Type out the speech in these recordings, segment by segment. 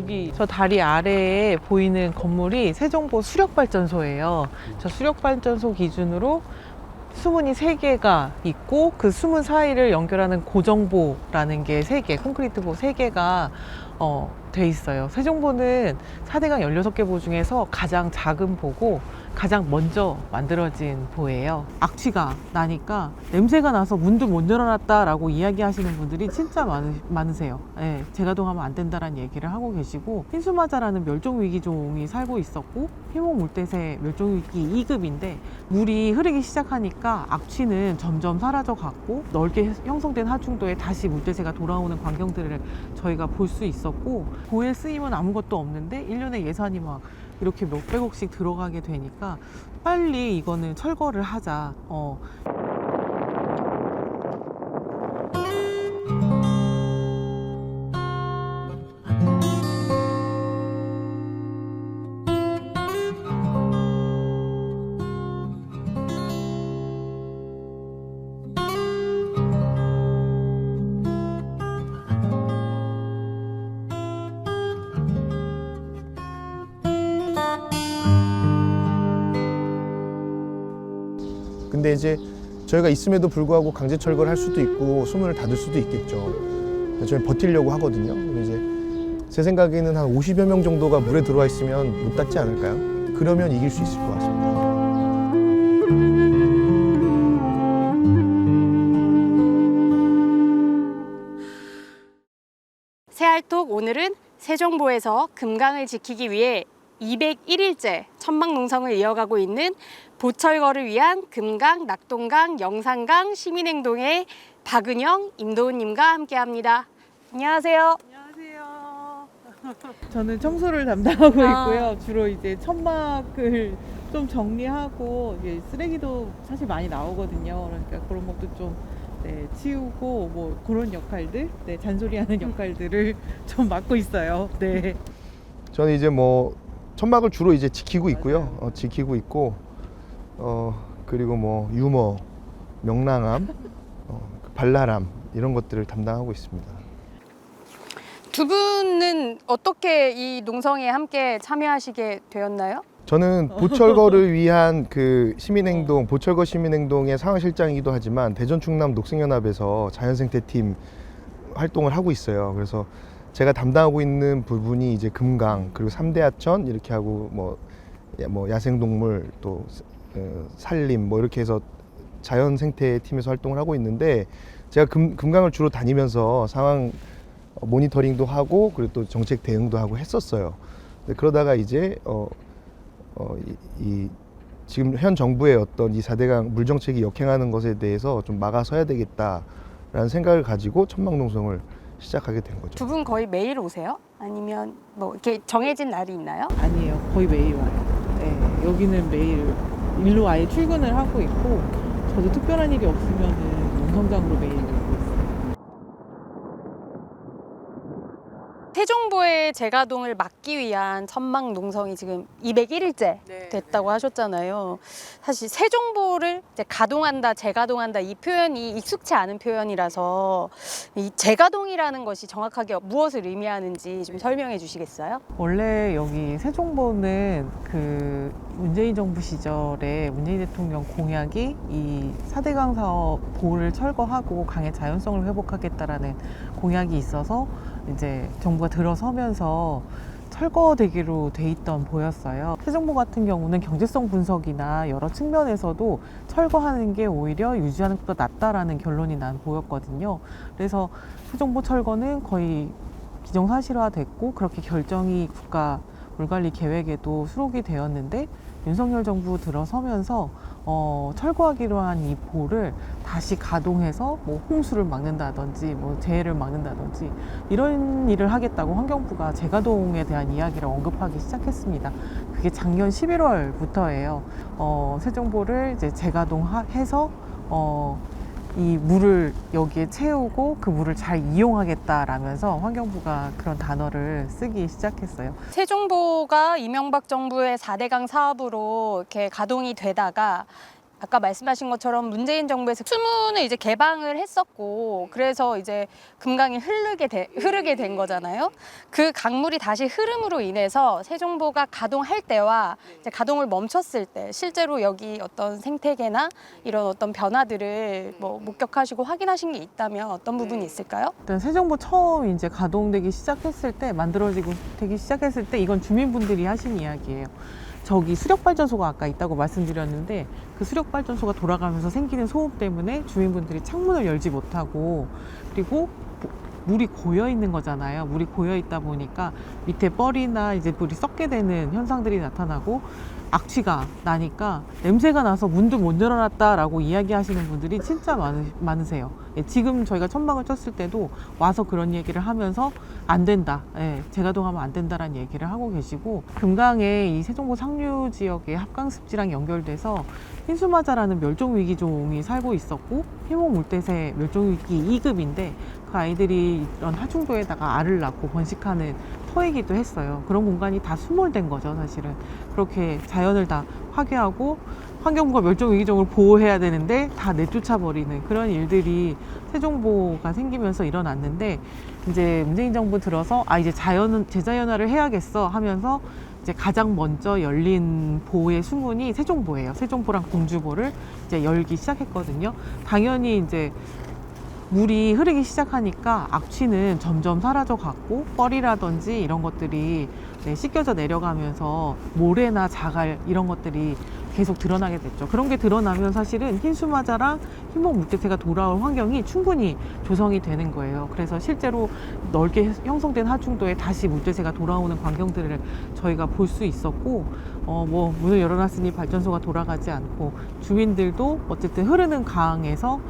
저기 저 다리 아래에 보이는 건물이 세종보 수력발전소예요. 저 수력발전소 기준으로 수문이 3개가 있고 그 수문 사이를 연결하는 고정보라는 게 3개, 콘크리트보 3개가 돼 있어요. 세종보는 4대강 16개 보 중에서 가장 작은 보고 가장 먼저 만들어진 보예요. 악취가 나니까 냄새가 나서 문도 못 열어놨다라고 이야기하시는 분들이 진짜 많으세요. 네, 재가동하면 안 된다라는 얘기를 하고 계시고, 흰수마자라는 멸종위기종이 살고 있었고 희목물대새 멸종위기 2급인데 물이 흐르기 시작하니까 악취는 점점 사라져갔고 넓게 형성된 하중도에 다시 물대새가 돌아오는 광경들을 저희가 볼 수 있었고, 보의 쓰임은 아무것도 없는데 1년에 예산이 막 이렇게 몇백억씩 들어가게 되니까 빨리 이거는 철거를 하자. 근데 이제 저희가 있음에도 불구하고 강제 철거를 할 수도 있고 수문을 닫을 수도 있겠죠. 저희는 버티려고 하거든요. 이제 제 생각에는 한 50여 명 정도가 물에 들어와 있으면 못 닫지 않을까요? 그러면 이길 수 있을 것 같습니다. 새알톡, 오늘은 세종보에서 금강을 지키기 위해 201일째 천막농성을 이어가고 있는 보철거를 위한 금강, 낙동강, 영산강 시민행동의 박은영, 임도훈님과 함께합니다. 안녕하세요. 안녕하세요. 저는 청소를 담당하고 있고요. 주로 이제 천막을 좀 정리하고, 이게 쓰레기도 사실 많이 나오거든요. 그러니까 그런 것도 좀 치우고 뭐 그런 역할들, 잔소리하는 역할들을 좀 맡고 있어요. 네. 저는 이제 뭐 천막을 주로 이제 지키고 있고요. 지키고 있고, 그리고 뭐 유머, 명랑함, 발랄함 이런 것들을 담당하고 있습니다. 두 분은 어떻게 이 농성에 함께 참여하시게 되었나요? 저는 보철거를 위한 그 시민행동, 보철거 시민행동의 상황실장이기도 하지만 대전 충남 녹색연합에서 자연생태팀 활동을 하고 있어요. 그래서 제가 담당하고 있는 부분이 이제 금강, 그리고 3대 하천 이렇게 하고 뭐 야생동물 또 산림 뭐 이렇게 해서 자연생태팀에서 활동을 하고 있는데, 제가 금강을 주로 다니면서 상황 모니터링도 하고 그리고 또 정책 대응도 하고 했었어요. 그러다가 이제 지금 현 정부의 어떤 이 4대강 물 정책이 역행하는 것에 대해서 좀 막아서야 되겠다라는 생각을 가지고 천막농성을 시작하게 된 거죠. 두 분 거의 매일 오세요? 아니면 뭐 이렇게 정해진 날이 있나요? 아니에요. 거의 매일 와요. 네, 여기는 매일 일로 아예 출근을 하고 있고, 저도 특별한 일이 없으면은 농성장으로 매일 오고 있어요. 세종보의 재가동을 막기 위한 천막 농성이 지금 201일째 됐다고 하셨잖아요. 사실 세종보를 이제 가동한다, 재가동한다 이 표현이 익숙치 않은 표현이라서 이 재가동이라는 것이 정확하게 무엇을 의미하는지 좀 설명해 주시겠어요? 원래 여기 세종보는 그 문재인 정부 시절에 문재인 대통령 공약이 이 4대강 사업 보를 철거하고 강의 자연성을 회복하겠다라는 공약이 있어서 이제 정부가 들어서면서 철거되기로 돼 있던 보였어요. 세종보 같은 경우는 경제성 분석이나 여러 측면에서도 철거하는 게 오히려 유지하는 것보다 낫다라는 결론이 난 보였거든요. 그래서 세종보 철거는 거의 기정사실화됐고, 그렇게 결정이 국가 물관리 계획에도 수록이 되었는데, 윤석열 정부 들어서면서 철거하기로 한 이 보를 다시 가동해서 뭐 홍수를 막는다든지 뭐 재해를 막는다든지 이런 일을 하겠다고 환경부가 재가동에 대한 이야기를 언급하기 시작했습니다. 그게 작년 11월부터예요. 세종보를 이제 재가동해서 이 물을 여기에 채우고 그 물을 잘 이용하겠다라면서 환경부가 그런 단어를 쓰기 시작했어요. 세종보가 이명박 정부의 4대강 사업으로 이렇게 가동이 되다가 아까 말씀하신 것처럼 문재인 정부에서 수문을 이제 개방을 했었고 그래서 이제 금강이 흐르게 된 거잖아요. 그 강물이 다시 흐름으로 인해서 세종보가 가동할 때와 이제 가동을 멈췄을 때 실제로 여기 어떤 생태계나 이런 어떤 변화들을 뭐 목격하시고 확인하신 게 있다면 어떤 부분이 있을까요? 일단 세종보 처음 이제 가동되기 시작했을 때, 되기 시작했을 때 이건 주민분들이 하신 이야기예요. 저기 수력발전소가 아까 있다고 말씀드렸는데 그 수력발전소가 돌아가면서 생기는 소음 때문에 주민분들이 창문을 열지 못하고, 그리고 물이 고여 있는 거잖아요. 물이 고여 있다 보니까 밑에 뻘이나 이제 물이 썩게 되는 현상들이 나타나고 악취가 나니까 냄새가 나서 문도 못 열어놨다라고 이야기하시는 분들이 진짜 많으세요. 예, 지금 저희가 천막을 쳤을 때도 와서 그런 얘기를 하면서 안 된다, 예, 재가동하면 안 된다라는 얘기를 하고 계시고, 금강의 이 세종보 상류 지역의 합강습지랑 연결돼서 흰수마자라는 멸종위기종이 살고 있었고, 희목물대새 멸종위기 2급인데 그 아이들이 이런 하중도에다가 알을 낳고 번식하는 터이기도 했어요. 그런 공간이 다 수몰된 거죠, 사실은. 그렇게 자연을 다 파괴하고 환경부가 멸종위기종을 보호해야 되는데 다 내쫓아 버리는 그런 일들이 세종보가 생기면서 일어났는데, 이제 문재인 정부 들어서 이제 재자연화를 해야겠어 하면서 이제 가장 먼저 열린 보호의 수문이 세종보예요. 세종보랑 공주보를 이제 열기 시작했거든요. 당연히 이제 물이 흐르기 시작하니까 악취는 점점 사라져 갔고, 뻘이라든지 이런 것들이 씻겨져 내려가면서 모래나 자갈 이런 것들이 계속 드러나게 됐죠. 그런 게 드러나면 사실은 흰수마자랑 흰목물대새가 돌아올 환경이 충분히 조성이 되는 거예요. 그래서 실제로 넓게 형성된 하중도에 다시 물대새가 돌아오는 광경들을 저희가 볼 수 있었고, 뭐 문을 열어놨으니 발전소가 돌아가지 않고 주민들도 어쨌든 흐르는 강에서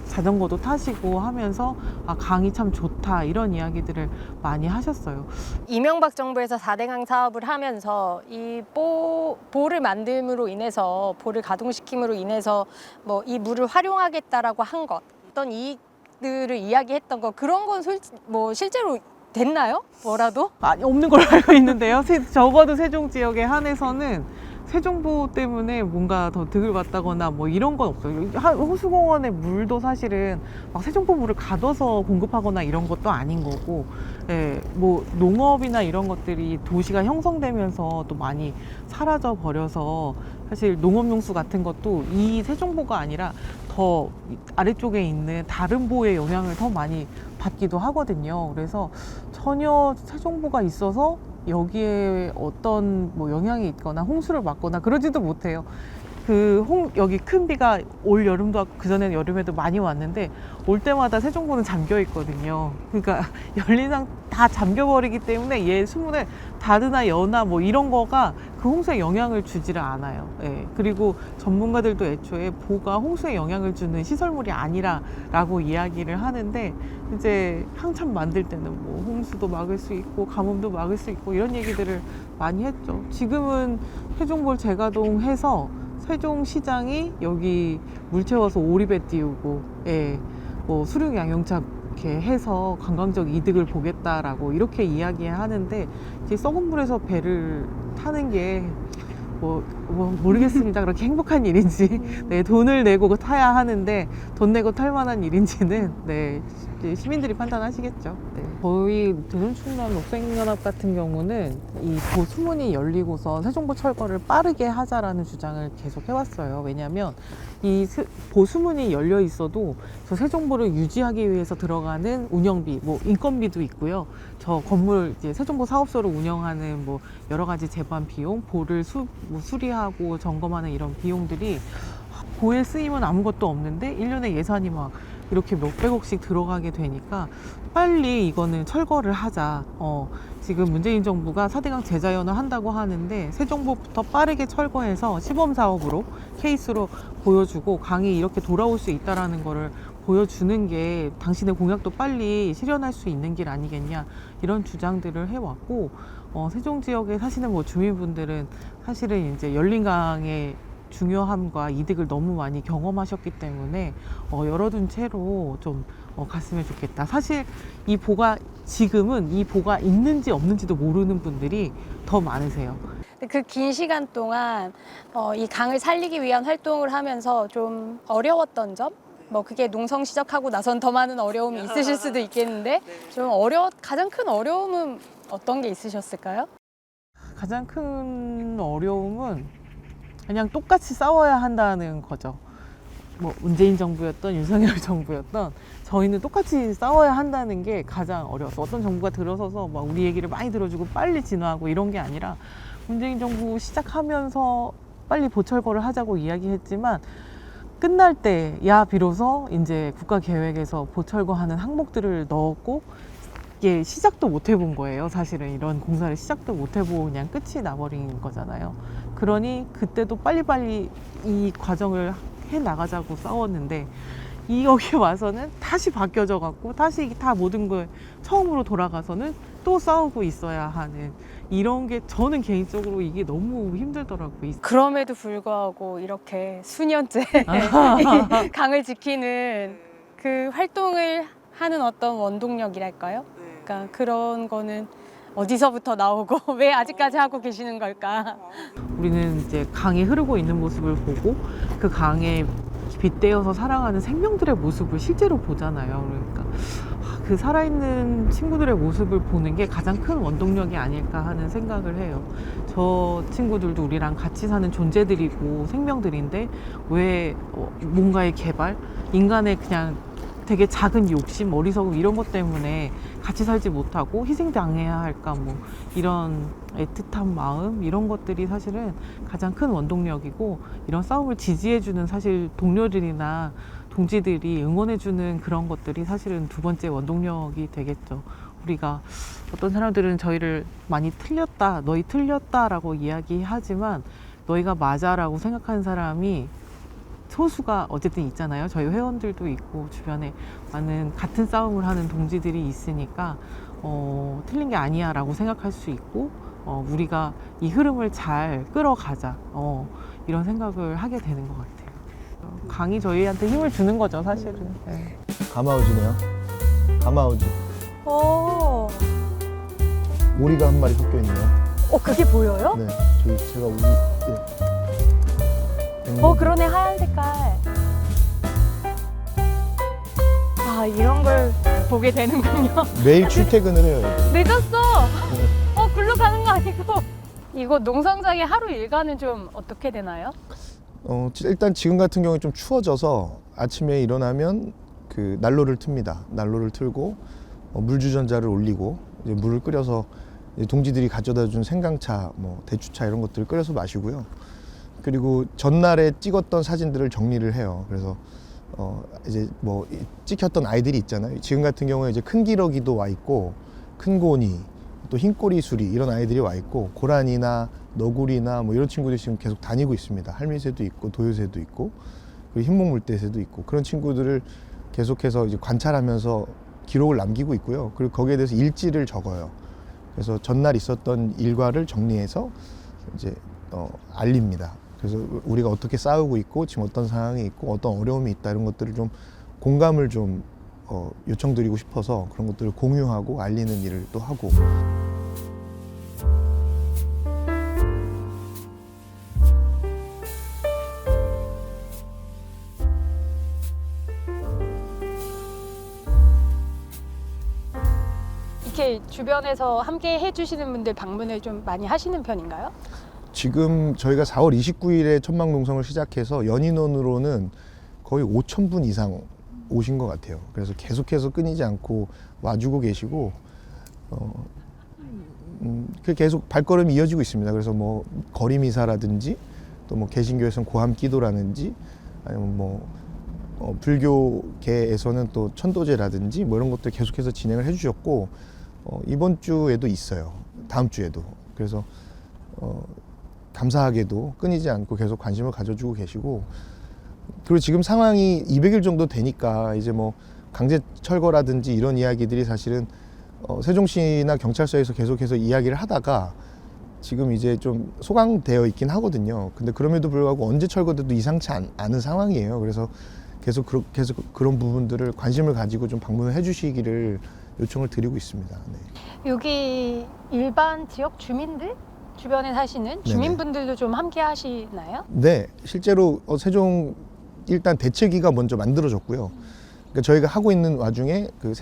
자전거도 타시고 하면서 강이 참 좋다 이런 이야기들을 많이 하셨어요. 이명박 정부에서 4대강 사업을 하면서 이 보를 만듦으로 인해서, 보를 가동시킴으로 인해서 뭐 이 물을 활용하겠다라고 한 것, 어떤 이익들을 이야기했던 것, 그런 건 뭐 실제로 됐나요? 뭐라도? 없는 걸로 알고 있는데요. 적어도 세종 지역에 한해서는 세종보 때문에 뭔가 더 득을 봤다거나 뭐 이런 건 없어요. 호수공원의 물도 사실은 막 세종보 물을 가둬서 공급하거나 이런 것도 아닌 거고, 예, 뭐 농업이나 이런 것들이 도시가 형성되면서 또 많이 사라져 버려서 사실 농업용수 같은 것도 이 세종보가 아니라 더 아래쪽에 있는 다른 보의 영향을 더 많이 받기도 하거든요. 그래서 전혀 세종보가 있어서 여기에 어떤 뭐 영향이 있거나 홍수를 막거나 그러지도 못해요. 여기 큰 비가 올 여름도 왔고 그전에 여름에도 많이 왔는데 올 때마다 세종보는 잠겨 있거든요. 그러니까 열린상 다 잠겨버리기 때문에 얘 수문을 닫으나 여나 뭐 이런 거가 그 홍수에 영향을 주지를 않아요. 예. 그리고 전문가들도 애초에 보가 홍수에 영향을 주는 시설물이 아니라라고 이야기를 하는데, 이제 한참 만들 때는 뭐 홍수도 막을 수 있고 가뭄도 막을 수 있고 이런 얘기들을 많이 했죠. 지금은 세종보를 재가동해서 세종시장이 여기 물 채워서 오리배 띄우고, 예, 뭐 수륙 양용차 이렇게 해서 관광적 이득을 보겠다라고 이렇게 이야기하는데, 이제 썩은 물에서 배를 타는 게 뭐 모르겠습니다. 그렇게 행복한 일인지, 네, 돈을 내고 타야 하는데 돈 내고 탈 만한 일인지는 네, 이제 시민들이 판단하시겠죠. 네. 저희 대전충남 녹색연합 같은 경우는 이 보수문이 열리고서 세종보 철거를 빠르게 하자라는 주장을 계속 해왔어요. 왜냐하면 이 보수문이 열려 있어도 저 세종보를 유지하기 위해서 들어가는 운영비, 뭐 인건비도 있고요. 저 건물 이제 세종보 사업소를 운영하는 뭐 여러 가지 제반 비용, 보를 수리하고 점검하는 이런 비용들이 보의 쓰임은 아무것도 없는데 1년에 예산이 막 이렇게 몇백억씩 들어가게 되니까 빨리 이거는 철거를 하자. 지금 문재인 정부가 4대강 재자연화 한다고 하는데 세종보부터 빠르게 철거해서 시범사업으로 케이스로 보여주고 강이 이렇게 돌아올 수 있다라는 거를 보여주는 게 당신의 공약도 빨리 실현할 수 있는 길 아니겠냐, 이런 주장들을 해왔고, 세종 지역에 사시는 뭐 주민분들은 사실은 이제 열린강의 중요함과 이득을 너무 많이 경험하셨기 때문에 열어둔 채로 좀 갔으면 좋겠다. 사실 지금은 이 보가 있는지 없는지도 모르는 분들이 더 많으세요. 그 긴 시간 동안 이 강을 살리기 위한 활동을 하면서 좀 어려웠던 점? 뭐 그게 농성 시작하고 나선 더 많은 어려움이 있으실 수도 있겠는데 좀 가장 큰 어려움은 어떤 게 있으셨을까요? 가장 큰 어려움은 그냥 똑같이 싸워야 한다는 거죠. 뭐 문재인 정부였던 윤석열 정부였던 저희는 똑같이 싸워야 한다는 게 가장 어려웠어. 어떤 정부가 들어서서 막 우리 얘기를 많이 들어주고 빨리 진화하고 이런 게 아니라 문재인 정부 시작하면서 빨리 보철거를 하자고 이야기했지만 끝날 때야 비로소 이제 국가 계획에서 보철거하는 항목들을 넣었고 이게 시작도 못 해본 거예요. 사실은 이런 공사를 시작도 못 해보고 그냥 끝이 나버린 거잖아요. 그러니 그때도 빨리빨리 이 과정을 해 나가자고 싸웠는데 여기 와서는 다시 바뀌어져 갖고 다시 다 모든 걸 처음으로 돌아가서는 또 싸우고 있어야 하는 이런 게 저는 개인적으로 이게 너무 힘들더라고요. 그럼에도 불구하고 이렇게 수년째 강을 지키는 그 활동을 하는 어떤 원동력이랄까요? 그러니까 그런 거는 어디서부터 나오고 왜 아직까지 하고 계시는 걸까? 우리는 이제 강이 흐르고 있는 모습을 보고 그 강에 빗대어서 살아가는 생명들의 모습을 실제로 보잖아요. 그러니까 그 살아있는 친구들의 모습을 보는 게 가장 큰 원동력이 아닐까 하는 생각을 해요. 저 친구들도 우리랑 같이 사는 존재들이고 생명들인데 왜 뭔가의 개발, 인간의 그냥 되게 작은 욕심, 어리석음 이런 것 때문에 같이 살지 못하고 희생당해야 할까 뭐 이런 애틋한 마음 이런 것들이 사실은 가장 큰 원동력이고 이런 싸움을 지지해주는 사실 동료들이나 동지들이 응원해주는 그런 것들이 사실은 두 번째 원동력이 되겠죠. 우리가 어떤 사람들은 저희를 많이 틀렸다, 너희 틀렸다라고 이야기하지만 너희가 맞아라고 생각하는 사람이 소수가 어쨌든 있잖아요. 저희 회원들도 있고 주변에 많은 같은 싸움을 하는 동지들이 있으니까 틀린 게 아니야 라고 생각할 수 있고 우리가 이 흐름을 잘 끌어가자 이런 생각을 하게 되는 것 같아요. 강이 저희한테 힘을 주는 거죠 사실은. 네. 가마우지네요. 가마우지. 오, 오리가 한 마리 섞여 있네요. 그게 보여요? 네, 제가 오리. 예. 그러네, 하얀 색깔. 아, 이런 걸 보게 되는군요. 매일 출퇴근을 해요. 늦었어. 글로 가는 거 아니고. 이거 농성장의 하루 일과는 좀 어떻게 되나요? 일단 지금 같은 경우에 좀 추워져서 아침에 일어나면 그 난로를 틉니다. 난로를 틀고 물주전자를 올리고 이제 물을 끓여서 이제 동지들이 가져다 준 생강차, 뭐 대추차 이런 것들을 끓여서 마시고요. 그리고 전날에 찍었던 사진들을 정리를 해요. 그래서 이제 뭐 찍혔던 아이들이 있잖아요. 지금 같은 경우에 이제 큰 기러기도 와 있고 큰 고니 또 흰꼬리 수리 이런 아이들이 와 있고 고라니나 너구리나 뭐 이런 친구들이 지금 계속 다니고 있습니다. 할미새도 있고 도요새도 있고 그리고 흰목물대새도 있고 그런 친구들을 계속해서 이제 관찰하면서 기록을 남기고 있고요. 그리고 거기에 대해서 일지를 적어요. 그래서 전날 있었던 일과를 정리해서 이제 알립니다. 그래서 우리가 어떻게 싸우고 있고 지금 어떤 상황이 있고 어떤 어려움이 있다 이런 것들을 좀 공감을 좀 요청드리고 싶어서 그런 것들을 공유하고 알리는 일을 또 하고. 이렇게 주변에서 함께 해주시는 분들 방문을 좀 많이 하시는 편인가요? 지금 저희가 4월 29일에 천막농성을 시작해서 연인원으로는 거의 5,000분 이상 오신 것 같아요. 그래서 계속해서 끊이지 않고 와주고 계시고 그 계속 발걸음이 이어지고 있습니다. 그래서 뭐 거리미사라든지 또 뭐 개신교에서는 고함기도라든지 아니면 뭐 불교계에서는 또 천도제라든지 뭐 이런 것들 계속해서 진행을 해주셨고 이번 주에도 있어요. 다음 주에도. 그래서 감사하게도 끊이지 않고 계속 관심을 가져주고 계시고 그리고 지금 상황이 200일 정도 되니까 이제 뭐 강제 철거라든지 이런 이야기들이 사실은 세종시나 경찰서에서 계속해서 이야기를 하다가 지금 이제 좀 소강되어 있긴 하거든요. 근데 그럼에도 불구하고 언제 철거돼도 이상치 않은 상황이에요. 그래서 계속 그런 부분들을 관심을 가지고 좀 방문을 해주시기를 요청을 드리고 있습니다. 네. 여기 일반 지역 주민들 주변에 사시는 주민분들도 좀 함께 하시나요? 네, 실제로 세종 일단 대책위가 먼저 만들어졌고요. 그러니까 저희가 하고 있는 와중에 그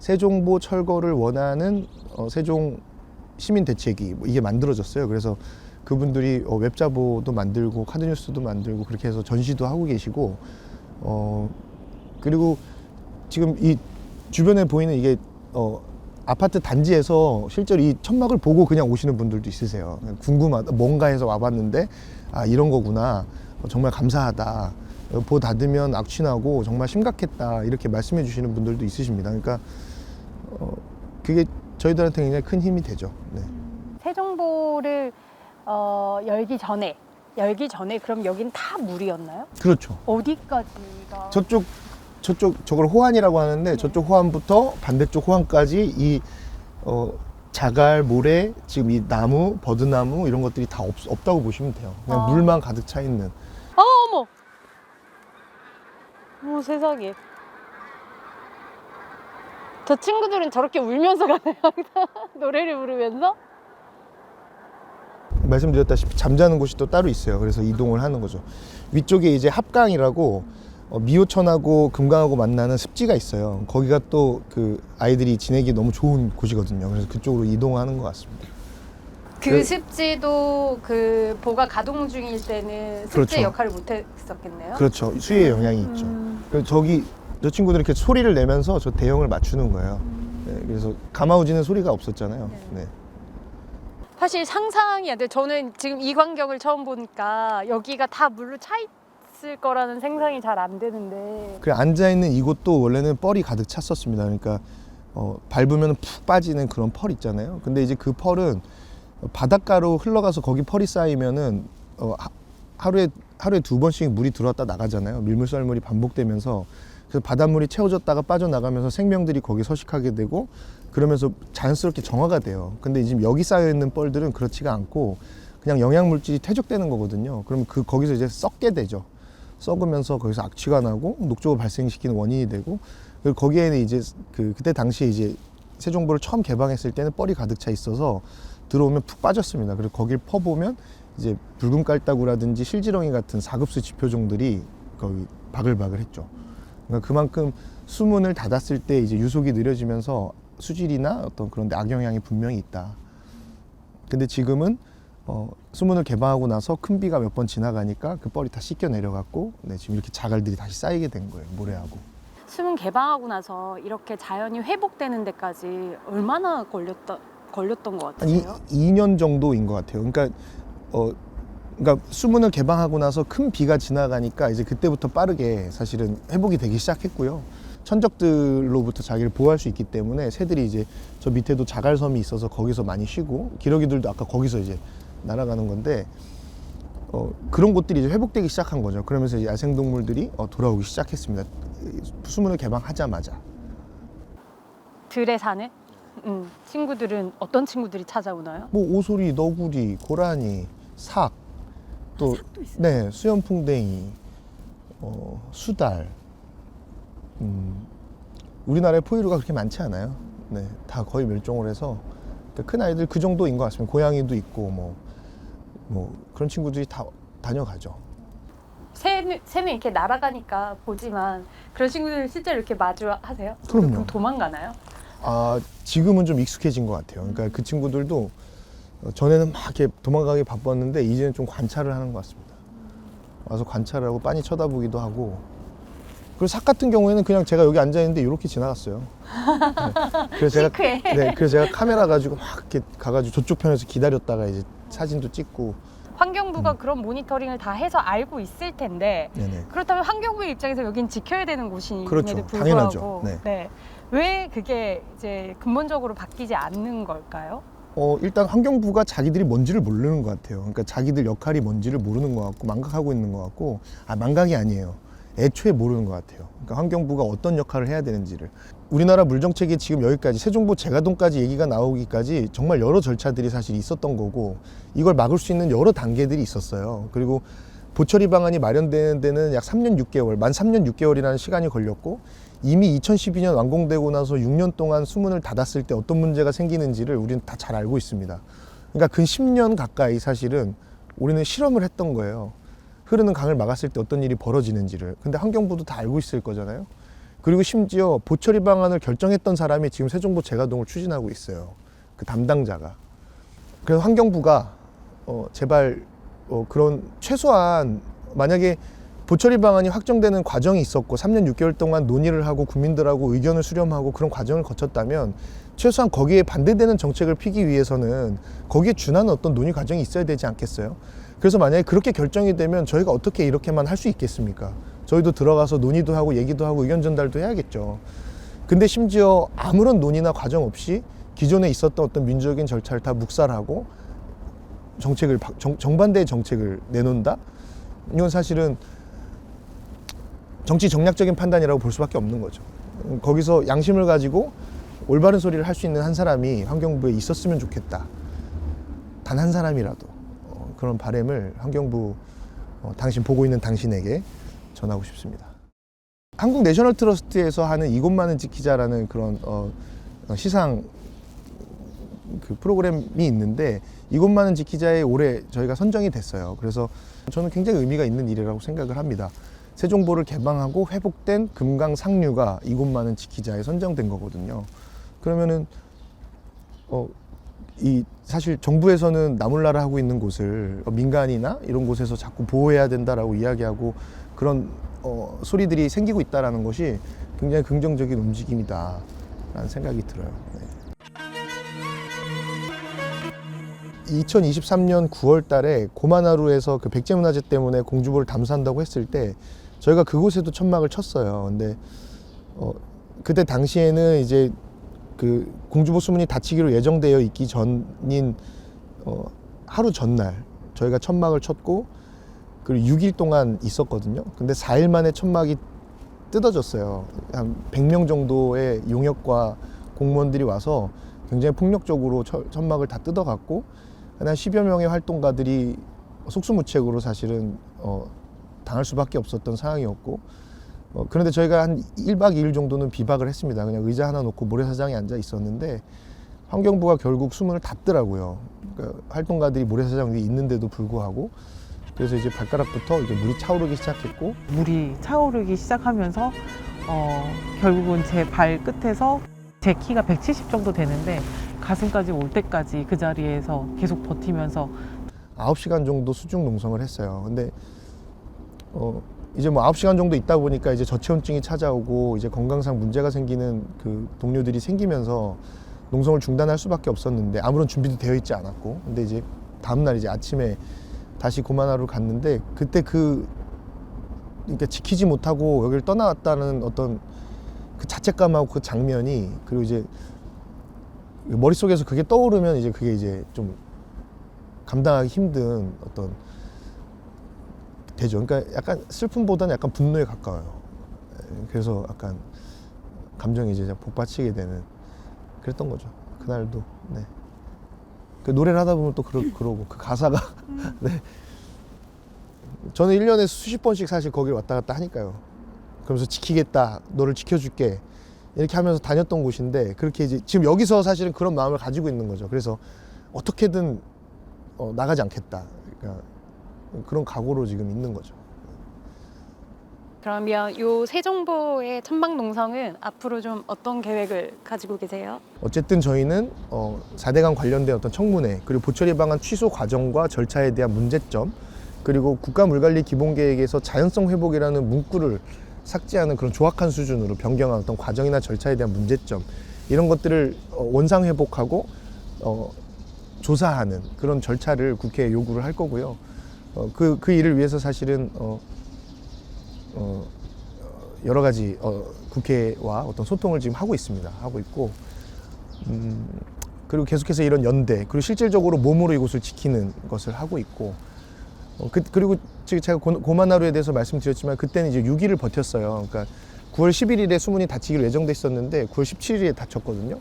세종보 철거를 원하는 세종 시민 대책위 이게 만들어졌어요. 그래서 그분들이 웹자보도 만들고 카드뉴스도 만들고 그렇게 해서 전시도 하고 계시고 그리고 지금 이 주변에 보이는 이게 아파트 단지에서 실제로 이 천막을 보고 그냥 오시는 분들도 있으세요. 궁금하다, 뭔가 해서 와봤는데 아 이런 거구나, 정말 감사하다, 보 닫으면 악취나고 정말 심각했다 이렇게 말씀해 주시는 분들도 있으십니다. 그러니까 그게 저희들한테 굉장히 큰 힘이 되죠. 네. 세종보를 열기 전에 그럼 여긴 다 물이었나요? 그렇죠. 어디까지가? 저걸 호안이라고 하는데 저쪽 호안부터 반대쪽 호안까지 이 자갈, 모래, 지금 이 나무, 버드나무 이런 것들이 다 없다고 보시면 돼요. 그냥 물만 가득 차 있는. 어머! 어머 세상에. 저 친구들은 저렇게 울면서 가네요. 노래를 부르면서. 말씀드렸다시피 잠자는 곳이 또 따로 있어요. 그래서 이동을 하는 거죠. 위쪽에 이제 합강이라고 미호천하고 금강하고 만나는 습지가 있어요. 거기가 또 그 아이들이 지내기 너무 좋은 곳이거든요. 그래서 그쪽으로 이동하는 것 같습니다. 그 습지도 그 보가 가동 중일 때는 습지 그렇죠. 역할을 못 했었겠네요. 그렇죠. 수위에 영향이 있죠. 그래서 저 친구들이 이렇게 소리를 내면서 저 대형을 맞추는 거예요. 네, 그래서 가마우지는 소리가 없었잖아요. 네. 사실 상상이 안 돼요. 저는 지금 이 광경을 처음 보니까 여기가 다 물로 차 있을 거라는 생각이 잘 안 되는데. 그 앉아있는 이곳도 원래는 뻘이 가득 찼었습니다. 그러니까 밟으면 푹 빠지는 그런 펄 있잖아요. 근데 이제 그 펄은 바닷가로 흘러가서 거기 펄이 쌓이면은 하루에 2번씩 물이 들어왔다 나가잖아요. 밀물썰물이 반복되면서. 그래서 바닷물이 채워졌다가 빠져나가면서 생명들이 거기 서식하게 되고 그러면서 자연스럽게 정화가 돼요. 근데 지금 여기 쌓여있는 뻘들은 그렇지가 않고 그냥 영양물질이 퇴적되는 거거든요. 그럼 거기서 이제 썩게 되죠. 썩으면서 거기서 악취가 나고 녹조를 발생시키는 원인이 되고, 그리고 거기에는 이제 그때 당시에 이제 세종보를 처음 개방했을 때는 뻘이 가득 차 있어서 들어오면 푹 빠졌습니다. 그리고 거길 퍼보면 이제 붉은 깔따구라든지 실지렁이 같은 사급수 지표종들이 거기 바글바글했죠. 그러니까 그만큼 수문을 닫았을 때 이제 유속이 느려지면서 수질이나 어떤 그런 데 악영향이 분명히 있다. 근데 지금은 수문을 개방하고 나서 큰 비가 몇 번 지나가니까 그 뻘이 다 씻겨 내려갔고, 네, 지금 이렇게 자갈들이 다시 쌓이게 된 거예요. 모래하고. 수문 개방하고 나서 이렇게 자연이 회복되는 데까지 얼마나 걸렸던 것 한 같으세요? 2년 정도인 것 같아요. 그러니까 수문을 개방하고 나서 큰 비가 지나가니까 이제 그때부터 빠르게 사실은 회복이 되기 시작했고요. 천적들로부터 자기를 보호할 수 있기 때문에 새들이 이제 저 밑에도 자갈섬이 있어서 거기서 많이 쉬고, 기러기들도 아까 거기서 이제 날아가는 건데 그런 곳들이 이제 회복되기 시작한 거죠. 그러면서 이제 야생동물들이 돌아오기 시작했습니다. 수문을 개방하자마자. 들에 사는 친구들은 어떤 친구들이 찾아오나요? 뭐 오소리, 너구리, 고라니, 삭, 또 삭도 있어요? 네, 수염풍뎅이, 수달. 우리나라에 포유류가 그렇게 많지 않아요. 네, 다 거의 멸종을 해서 큰 아이들 그 정도인 것 같습니다. 고양이도 있고 뭐 그런 친구들이 다 다녀가죠. 새는 이렇게 날아가니까 보지만 그런 친구들 실제로 이렇게 마주하세요? 그럼요. 그럼 도망가나요? 지금은 좀 익숙해진 것 같아요. 그러니까 그 친구들도 전에는 막 이렇게 도망가기 바빴는데 이제는 좀 관찰을 하는 것 같습니다. 와서 관찰을 하고 빤히 쳐다보기도 하고. 그리고 삭 같은 경우에는 그냥 제가 여기 앉아 있는데 이렇게 지나갔어요. 네. 그래서 제가 카메라 가지고 막 이렇게 가가지고 저쪽 편에서 기다렸다가 이제 사진도 찍고. 환경부가 그런 모니터링을 다 해서 알고 있을 텐데 네네. 그렇다면 환경부의 입장에서 여긴 지켜야 되는 곳임에도 그렇죠. 불구하고 당연하죠. 네. 왜 그게 이제 근본적으로 바뀌지 않는 걸까요? 일단 환경부가 자기들이 뭔지를 모르는 것 같아요. 그러니까 자기들 역할이 뭔지를 모르는 것 같고 망각하고 있는 것 같고, 망각이 아니에요. 애초에 모르는 것 같아요. 그러니까 환경부가 어떤 역할을 해야 되는지를. 우리나라 물정책이 지금 여기까지 세종보 재가동까지 얘기가 나오기까지 정말 여러 절차들이 사실 있었던 거고, 이걸 막을 수 있는 여러 단계들이 있었어요. 그리고 보처리 방안이 마련되는 데는 약 3년 6개월, 만 3년 6개월이라는 시간이 걸렸고, 이미 2012년 완공되고 나서 6년 동안 수문을 닫았을 때 어떤 문제가 생기는지를 우리는 다 잘 알고 있습니다. 그러니까 근 10년 가까이 사실은 우리는 실험을 했던 거예요. 흐르는 강을 막았을 때 어떤 일이 벌어지는지를. 근데 환경부도 다 알고 있을 거잖아요. 그리고 심지어 보처리 방안을 결정했던 사람이 지금 세종보 재가동을 추진하고 있어요. 그 담당자가. 그래서 환경부가 제발 그런 최소한 만약에 보처리 방안이 확정되는 과정이 있었고 3년 6개월 동안 논의를 하고 국민들하고 의견을 수렴하고 그런 과정을 거쳤다면 최소한 거기에 반대되는 정책을 피기 위해서는 거기에 준하는 어떤 논의 과정이 있어야 되지 않겠어요? 그래서 만약에 그렇게 결정이 되면 저희가 어떻게 이렇게만 할 수 있겠습니까? 저희도 들어가서 논의도 하고 얘기도 하고 의견 전달도 해야겠죠. 근데 심지어 아무런 논의나 과정 없이 기존에 있었던 어떤 민주적인 절차를 다 묵살하고 정반대의 정책을 내놓는다? 이건 사실은 정치 정략적인 판단이라고 볼 수밖에 없는 거죠. 거기서 양심을 가지고 올바른 소리를 할 수 있는 한 사람이 환경부에 있었으면 좋겠다. 단 한 사람이라도 그런 바람을 환경부 당신 보고 있는 당신에게 전하고 싶습니다. 한국 내셔널 트러스트에서 하는 이곳만은 지키자라는 그런 시상 그 프로그램이 있는데 이곳만은 지키자에 올해 저희가 선정이 됐어요. 그래서 저는 굉장히 의미가 있는 일이라고 생각을 합니다. 세종보를 개방하고 회복된 금강 상류가 이곳만은 지키자에 선정된 거거든요. 그러면은 이 사실 정부에서는 나몰라라 하고 있는 곳을 민간이나 이런 곳에서 자꾸 보호해야 된다라고 이야기하고 그런 소리들이 생기고 있다라는 것이 굉장히 긍정적인 움직임이다라는 생각이 들어요. 네. 2023년 9월 달에 고만하루에서 그 백제문화재 때문에 공주보를 담수한다고 했을 때 저희가 그곳에도 천막을 쳤어요. 근데 그때 당시에는 이제 그 공주보 수문이 닫히기로 예정되어 있기 전인 하루 전날 저희가 천막을 쳤고 그리고 6일 동안 있었거든요. 근데 4일 만에 천막이 뜯어졌어요. 한 100명 정도의 용역과 공무원들이 와서 굉장히 폭력적으로 천막을 다 뜯어갔고 한 10여 명의 활동가들이 속수무책으로 사실은 당할 수밖에 없었던 상황이었고 그런데 저희가 한 1박 2일 정도는 비박을 했습니다. 그냥 의자 하나 놓고 모래사장에 앉아 있었는데 환경부가 결국 수문을 닫더라고요. 그러니까 활동가들이 모래사장 위에 있는데도 불구하고 그래서 이제 발가락부터 이제 물이 차오르기 시작했고 물이 차오르기 시작하면서 결국은 제 발끝에서 제 키가 170 정도 되는데 가슴까지 올 때까지 그 자리에서 계속 버티면서 9시간 정도 수중 농성을 했어요. 근데 이제 뭐 9시간 정도 있다 보니까 이제 저체온증이 찾아오고 이제 건강상 문제가 생기는 그 동료들이 생기면서 농성을 중단할 수밖에 없었는데 아무런 준비도 되어 있지 않았고 근데 이제 다음날 이제 아침에 다시 고만하루 갔는데 그때 그러니까 지키지 못하고 여기를 떠나왔다는 어떤 그 자책감하고 그 장면이 그리고 이제 머릿속에서 그게 떠오르면 이제 그게 이제 좀 감당하기 힘든 어떤 되죠. 그러니까 약간 슬픔보다는 약간 분노에 가까워요. 그래서 약간 감정이 이제 복받치게 되는 그랬던 거죠. 그날도. 네. 그 노래를 하다 보면 또 그러고 그 가사가 네. 저는 1년에 수십 번씩 사실 거기 왔다 갔다 하니까요. 그러면서 지키겠다, 너를 지켜줄게 이렇게 하면서 다녔던 곳인데 그렇게 이제 지금 여기서 사실은 그런 마음을 가지고 있는 거죠. 그래서 어떻게든 나가지 않겠다. 그러니까 그런 각오로 지금 있는 거죠. 그러면 요 세종보의 천막 농성은 앞으로 좀 어떤 계획을 가지고 계세요? 어쨌든 저희는 4대강 관련된 어떤 청문회 그리고 보처리 방안 취소 과정과 절차에 대한 문제점 그리고 국가물관리 기본계획에서 자연성 회복이라는 문구를 삭제하는 그런 조악한 수준으로 변경한 어떤 과정이나 절차에 대한 문제점 이런 것들을 원상 회복하고 조사하는 그런 절차를 국회에 요구를 할 거고요. 그 일을 위해서 사실은 여러 가지 국회와 어떤 소통을 지금 하고 있습니다. 하고 있고 그리고 계속해서 이런 연대 그리고 실질적으로 몸으로 이곳을 지키는 것을 하고 있고 그리고 지금 제가 고만하루에 대해서 말씀드렸지만 그때는 이제 6일을 버텼어요. 그러니까 9월 11일에 수문이 닫히기로 예정돼 있었는데 9월 17일에 닫혔거든요.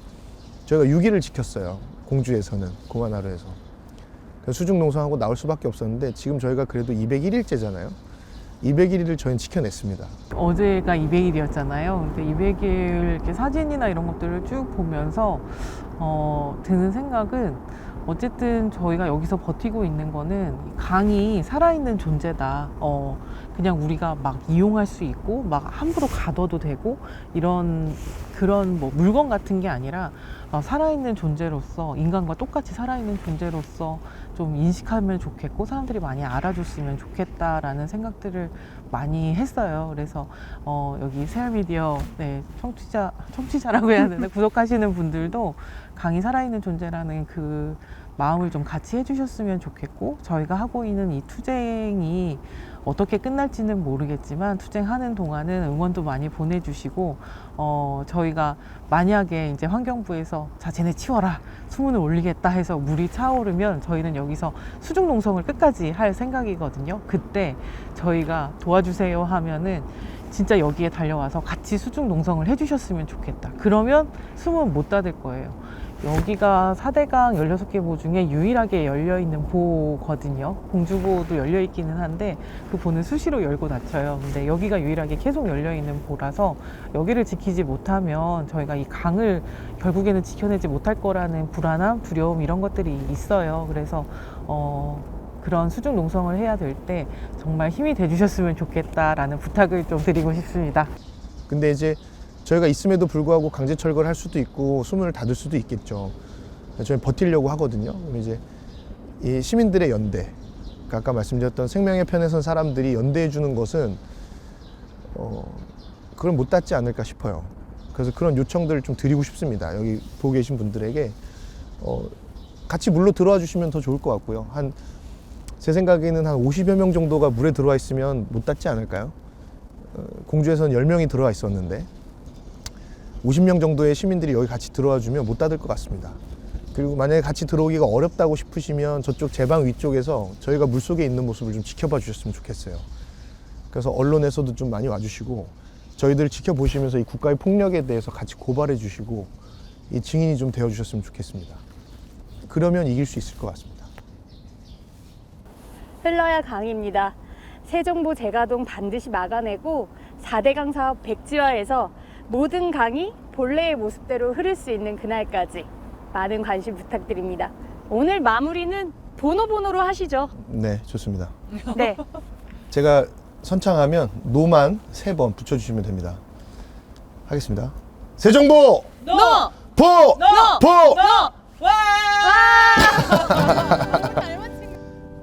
저희가 6일을 지켰어요. 공주에서는 고만하루에서. 수중 농성하고 나올 수밖에 없었는데 지금 저희가 그래도 201일째잖아요. 201일을 저희는 지켜냈습니다. 어제가 200일이었잖아요. 근데 200일 이렇게 사진이나 이런 것들을 쭉 보면서 드는 생각은 어쨌든 저희가 여기서 버티고 있는 거는 강이 살아있는 존재다. 그냥 우리가 막 이용할 수 있고 막 함부로 가둬도 되고 이런 그런 뭐 물건 같은 게 아니라 살아있는 존재로서 인간과 똑같이 살아있는 존재로서 좀 인식하면 좋겠고 사람들이 많이 알아줬으면 좋겠다라는 생각들을 많이 했어요. 그래서 여기 세알미디어 네, 청취자라고 해야 되나 구독하시는 분들도 강이 살아있는 존재라는 그 마음을 좀 같이 해주셨으면 좋겠고 저희가 하고 있는 이 투쟁이 어떻게 끝날지는 모르겠지만 투쟁하는 동안은 응원도 많이 보내주시고 저희가 만약에 이제 환경부에서 자 쟤네 치워라 수문을 올리겠다 해서 물이 차오르면 저희는 여기서 수중 농성을 끝까지 할 생각이거든요. 그때 저희가 도와주세요 하면은 진짜 여기에 달려와서 같이 수중 농성을 해주셨으면 좋겠다. 그러면 수문 못 닫을 거예요. 여기가 4대강 16개 보 중에 유일하게 열려있는 보거든요. 공주보도 열려있기는 한데 그 보는 수시로 열고 닫혀요. 근데 여기가 유일하게 계속 열려있는 보라서 여기를 지키지 못하면 저희가 이 강을 결국에는 지켜내지 못할 거라는 불안함, 두려움 이런 것들이 있어요. 그래서 그런 수중 농성을 해야 될 때 정말 힘이 돼주셨으면 좋겠다라는 부탁을 좀 드리고 싶습니다. 근데 이제 저희가 있음에도 불구하고 강제 철거를 할 수도 있고 수문을 닫을 수도 있겠죠. 저희는 버티려고 하거든요. 그럼 이제 이 시민들의 연대, 그러니까 아까 말씀드렸던 생명의 편에 선 사람들이 연대해 주는 것은 그걸 못 닫지 않을까 싶어요. 그래서 그런 요청들을 좀 드리고 싶습니다. 여기 보고 계신 분들에게 같이 물로 들어와 주시면 더 좋을 것 같고요. 제 생각에는 한 50여 명 정도가 물에 들어와 있으면 못 닫지 않을까요? 공주에서는 10명이 들어와 있었는데 50명 정도의 시민들이 여기 같이 들어와 주면 못 닫을 것 같습니다. 그리고 만약에 같이 들어오기가 어렵다고 싶으시면 저쪽 제방 위쪽에서 저희가 물속에 있는 모습을 좀 지켜봐 주셨으면 좋겠어요. 그래서 언론에서도 좀 많이 와주시고 저희들을 지켜보시면서 이 국가의 폭력에 대해서 같이 고발해 주시고 이 증인이 좀 되어 주셨으면 좋겠습니다. 그러면 이길 수 있을 것 같습니다. 흘러야 강입니다. 세종보 제가동 반드시 막아내고 4대강 사업 백지화해서 모든 강이 본래의 모습대로 흐를 수 있는 그날까지 많은 관심 부탁드립니다. 오늘 마무리는 보노보노로 하시죠. 네, 좋습니다. 네. 제가 선창하면 노만 3번 붙여주시면 됩니다. 하겠습니다. 세종보! 노! 보! 노! 보! 노! 와!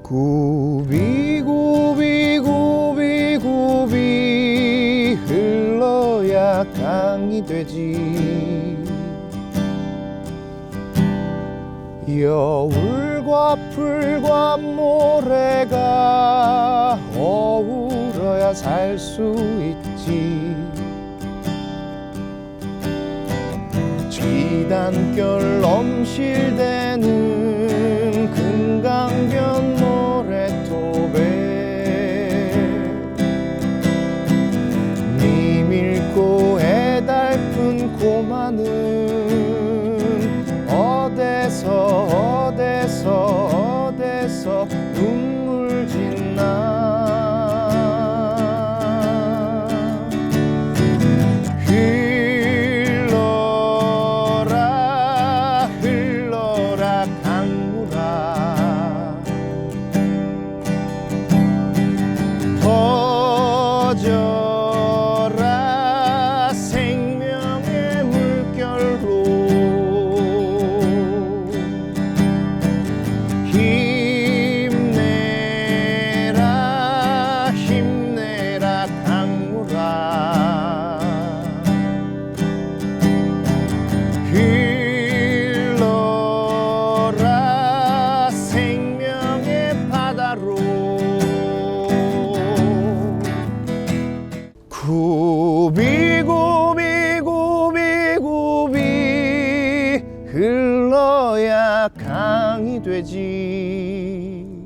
구비 구비 구비 구비 흘러야 강이 되지 여울과 풀과 모래가 어우러야 살 수 있지 쥐단결 넘실대는 금강변 모래톱에 미밀고 애달픈 고마는 어디서 눈물 짓나 흘러라 강물아 퍼져라 생명의 물결로 힘내라 강물아 흘러라 생명의 바다로 구비 구비 구비 구비 흘러야 강이 되지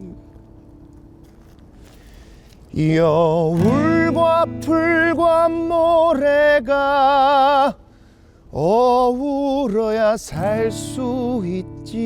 여울과 풀과 모래가 어우러야 살 수 있지